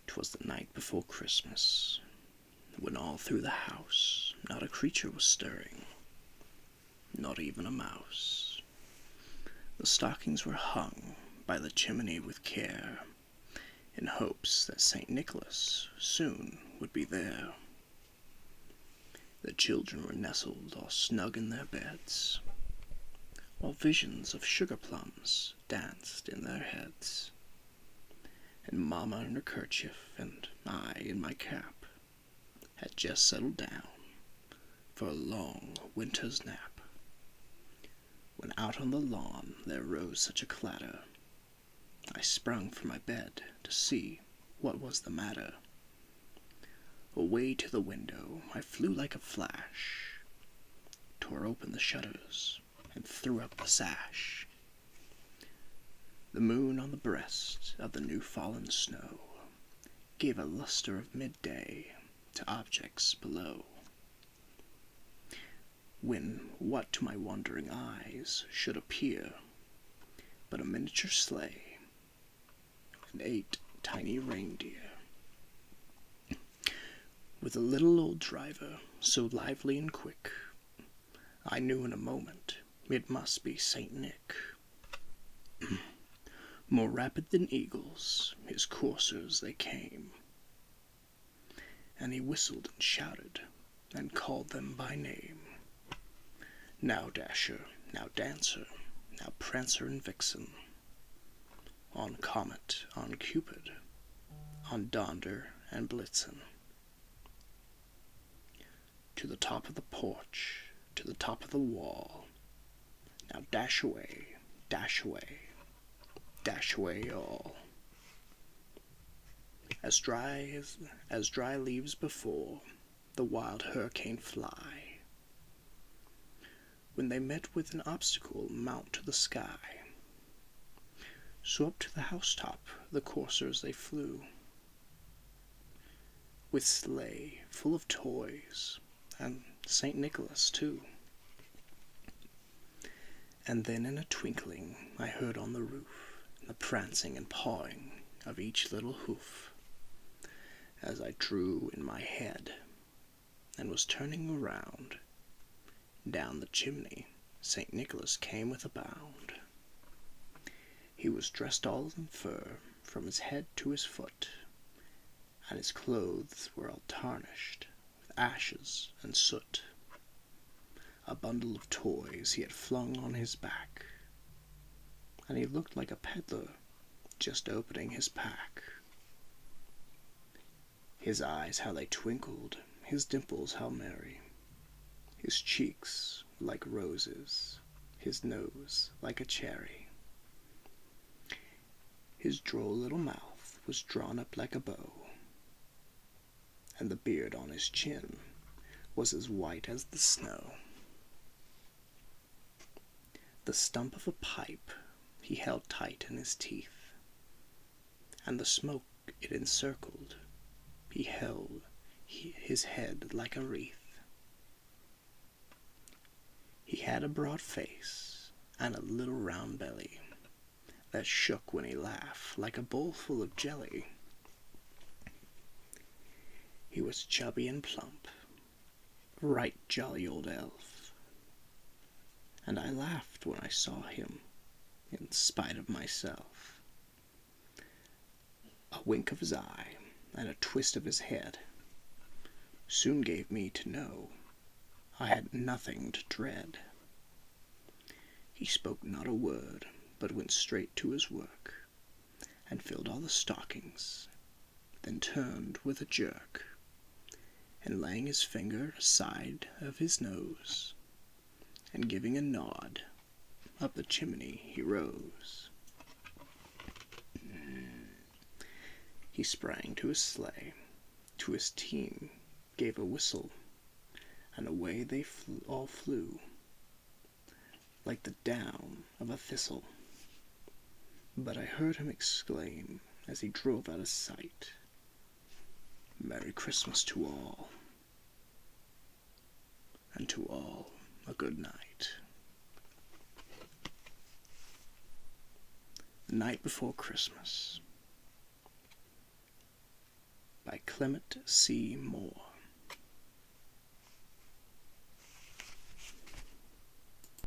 'Twas the night before Christmas, when all through the house not a creature was stirring, not even a mouse. The stockings were hung by the chimney with care, in hopes that St. Nicholas soon would be there. The children were nestled all snug in their beds, while visions of sugar plums danced in their heads. And Mamma in her kerchief, and I in my cap, had just settled down for a long winter's nap, when out on the lawn there rose such a clatter, I sprung from my bed to see what was the matter. Away to the window I flew like a flash, tore open the shutters, and threw up the sash. The moon on the breast of the new-fallen snow gave a lustre of midday to objects below, when what to my wondering eyes should appear but a miniature sleigh and 8 tiny reindeer, with a little old driver so lively and quick, I knew in a moment it must be St. Nick. More rapid than eagles, his coursers they came, and he whistled and shouted and called them by name. Now Dasher, now Dancer, now Prancer and Vixen, on Comet, on Cupid, on Donder and Blitzen. To the top of the porch, to the top of the wall, now dash away, dash away, dash away all. As dry leaves before the wild hurricane fly, when they met with an obstacle mount to the sky. So up to the housetop the coursers they flew, with sleigh full of toys, and St. Nicholas too. And then in a twinkling I heard on the roof the prancing and pawing of each little hoof. As I drew in my head and was turning around, down the chimney St. Nicholas came with a bound. He was dressed all in fur from his head to his foot, and his clothes were all tarnished with ashes and soot. A bundle of toys he had flung on his back, and he looked like a peddler just opening his pack. His eyes how they twinkled, his dimples how merry, his cheeks like roses, his nose like a cherry. His droll little mouth was drawn up like a bow, and the beard on his chin was as white as the snow. The stump of a pipe he held tight in his teeth, and the smoke it encircled he held his head like a wreath. He had a broad face and a little round belly that shook when he laughed like a bowl full of jelly. He was chubby and plump, a right jolly old elf, and I laughed when I saw him in spite of myself. A wink of his eye and a twist of his head soon gave me to know I had nothing to dread. He spoke not a word, but went straight to his work, and filled all the stockings, then turned with a jerk, and laying his finger aside of his nose, and giving a nod, up the chimney he rose. He sprang to his sleigh, to his team gave a whistle, and away they all flew, like the down of a thistle. But I heard him exclaim, as he drove out of sight, "Merry Christmas to all, and to all a good night." The night before Christmas. Clement C. Moore.